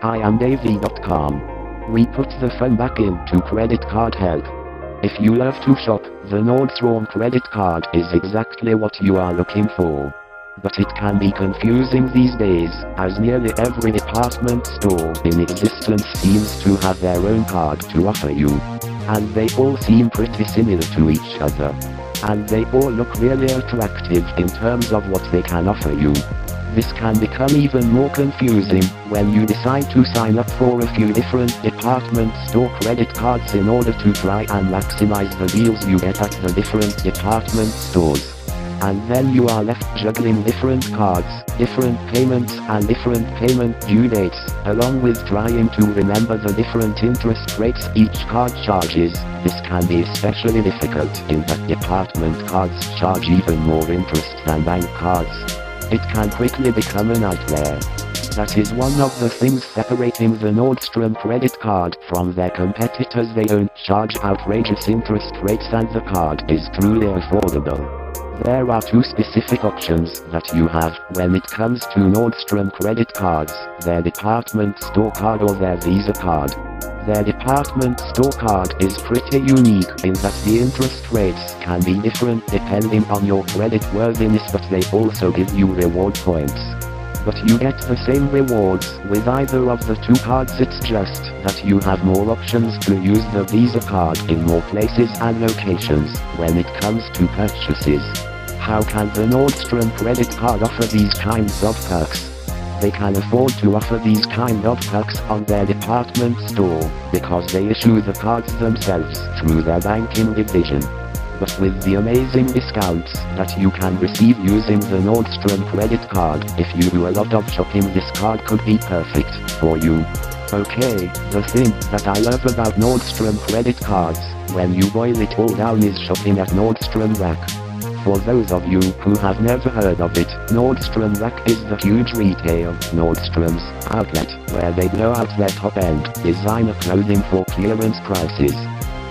I am Davey.com. We put the fun back into credit card help. If you love to shop, the Nordstrom credit card is exactly what you are looking for. But it can be confusing these days, as nearly every department store in existence seems to have their own card to offer you. And they all seem pretty similar to each other. And they all look really attractive in terms of what they can offer you. This can become even more confusing when you decide to sign up for a few different department store credit cards in order to try and maximize the deals you get at the different department stores. And then you are left juggling different cards, different payments and different payment due dates, along with trying to remember the different interest rates each card charges. This can be especially difficult in that department cards charge even more interest than bank cards. It can quickly become a nightmare. That is one of the things separating the Nordstrom credit card from their competitors. They don't charge outrageous interest rates and the card is truly affordable. There are two specific options that you have when it comes to Nordstrom credit cards: their department store card or their Visa card. Their department store card is pretty unique in that the interest rates can be different depending on your credit worthiness, but they also give you reward points. But you get the same rewards with either of the two cards. It's just that you have more options to use the Visa card in more places and locations when it comes to purchases. How can the Nordstrom credit card offer these kinds of perks? They can afford to offer these kind of perks on their department store because they issue the cards themselves through their banking division. But with the amazing discounts that you can receive using the Nordstrom credit card, if you do a lot of shopping, this card could be perfect for you. Okay, the thing that I love about Nordstrom credit cards, when you boil it all down, is shopping at Nordstrom Rack. For those of you who have never heard of it, Nordstrom Rack is the huge retail Nordstrom's outlet where they blow out their top-end designer clothing for clearance prices.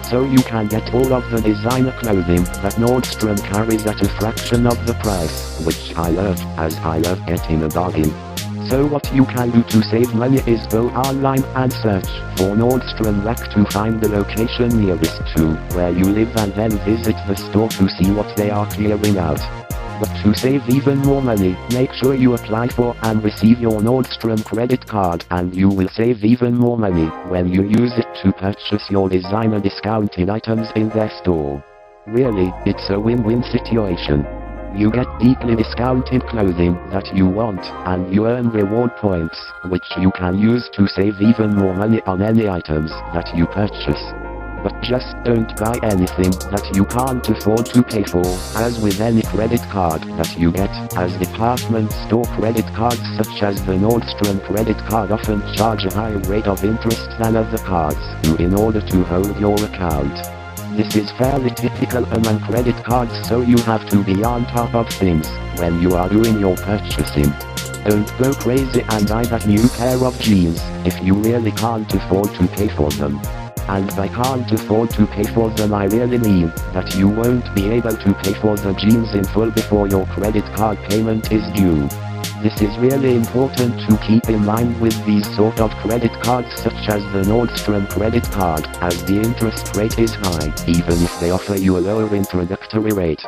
So you can get all of the designer clothing that Nordstrom carries at a fraction of the price, which I love, as I love getting a bargain. So what you can do to save money is go online and search for Nordstrom Rack to find the location nearest to where you live and then visit the store to see what they are clearing out. But to save even more money, make sure you apply for and receive your Nordstrom credit card, and you will save even more money when you use it to purchase your designer discounted items in their store. Really, it's a win-win situation. You get deeply discounted clothing that you want, and you earn reward points, which you can use to save even more money on any items that you purchase. But just don't buy anything that you can't afford to pay for, as with any credit card that you get, as department store credit cards such as the Nordstrom credit card often charge a higher rate of interest than other cards do in order to hold your account. This is fairly typical among credit cards, so you have to be on top of things when you are doing your purchasing. Don't go crazy and buy that new pair of jeans if you really can't afford to pay for them. And by can't afford to pay for them, I really mean that you won't be able to pay for the jeans in full before your credit card payment is due. This is really important to keep in mind with these sort of credit cards such as the Nordstrom credit card, as the interest rate is high, even if they offer you a lower introductory rate.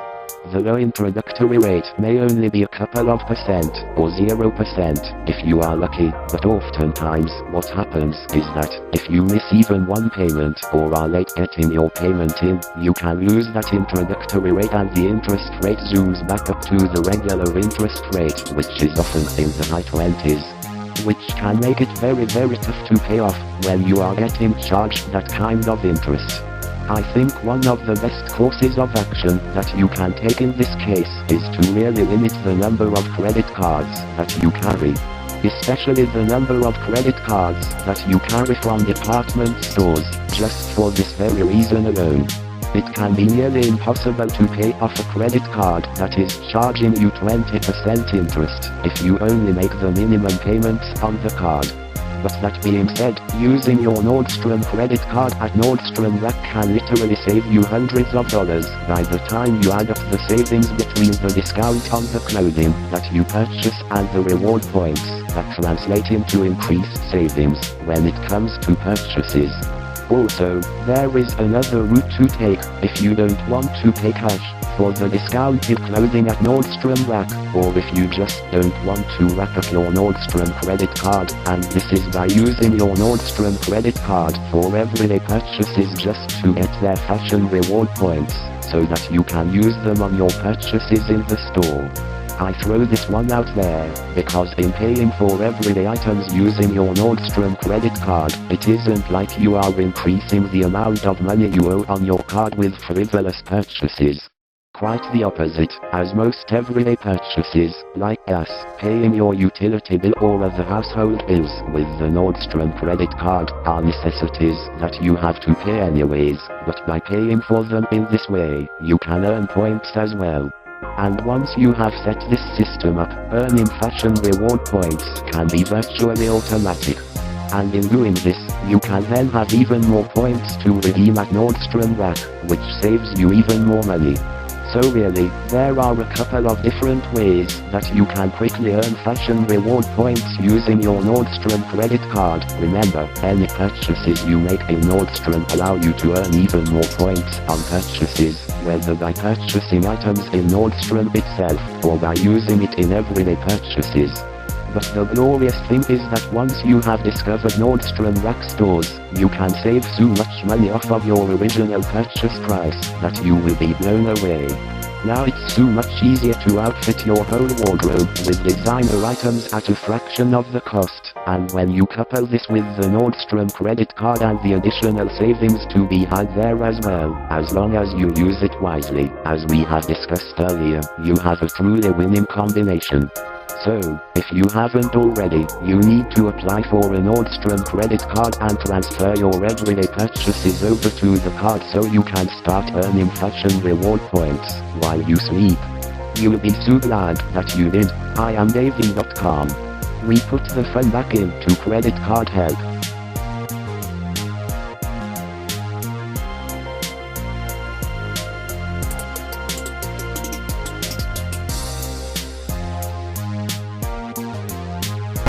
The low introductory rate may only be a couple of percent, or 0% if you are lucky, but oftentimes what happens is that if you miss even one payment or are late getting your payment in, you can lose that introductory rate and the interest rate zooms back up to the regular interest rate, which is often in the high 20s. Which can make it very tough to pay off when you are getting charged that kind of interest. I think one of the best courses of action that you can take in this case is to really limit the number of credit cards that you carry. Especially the number of credit cards that you carry from department stores, just for this very reason alone. It can be nearly impossible to pay off a credit card that is charging you 20% interest if you only make the minimum payments on the card. But that being said, using your Nordstrom credit card at Nordstrom Rack can literally save you hundreds of dollars by the time you add up the savings between the discount on the clothing that you purchase and the reward points that translate into increased savings when it comes to purchases. Also, there is another route to take if you don't want to pay cash for the discounted clothing at Nordstrom Rack, or if you just don't want to rack up your Nordstrom credit card, and this is by using your Nordstrom credit card for everyday purchases just to get their fashion reward points, so that you can use them on your purchases in the store. I throw this one out there, because in paying for everyday items using your Nordstrom credit card, it isn't like you are increasing the amount of money you owe on your card with frivolous purchases. Quite the opposite, as most everyday purchases, like gas, paying your utility bill or other household bills with the Nordstrom credit card, are necessities that you have to pay anyways, but by paying for them in this way, you can earn points as well. And once you have set this system up, earning fashion reward points can be virtually automatic. And in doing this, you can then have even more points to redeem at Nordstrom Rack, which saves you even more money. So really, there are a couple of different ways that you can quickly earn fashion reward points using your Nordstrom credit card. Remember, any purchases you make in Nordstrom allow you to earn even more points on purchases, whether by purchasing items in Nordstrom itself, or by using it in everyday purchases. But the glorious thing is that once you have discovered Nordstrom Rack stores, you can save so much money off of your original purchase price that you will be blown away. Now it's so much easier to outfit your whole wardrobe with designer items at a fraction of the cost, and when you couple this with the Nordstrom credit card and the additional savings to be had there as well, as long as you use it wisely, as we have discussed earlier, you have a truly winning combination. So, if you haven't already, you need to apply for a Nordstrom credit card and transfer your everyday purchases over to the card so you can start earning fashion reward points while you sleep. You'll be so glad that you did. I am Davey.com. We put the fun back into credit card help.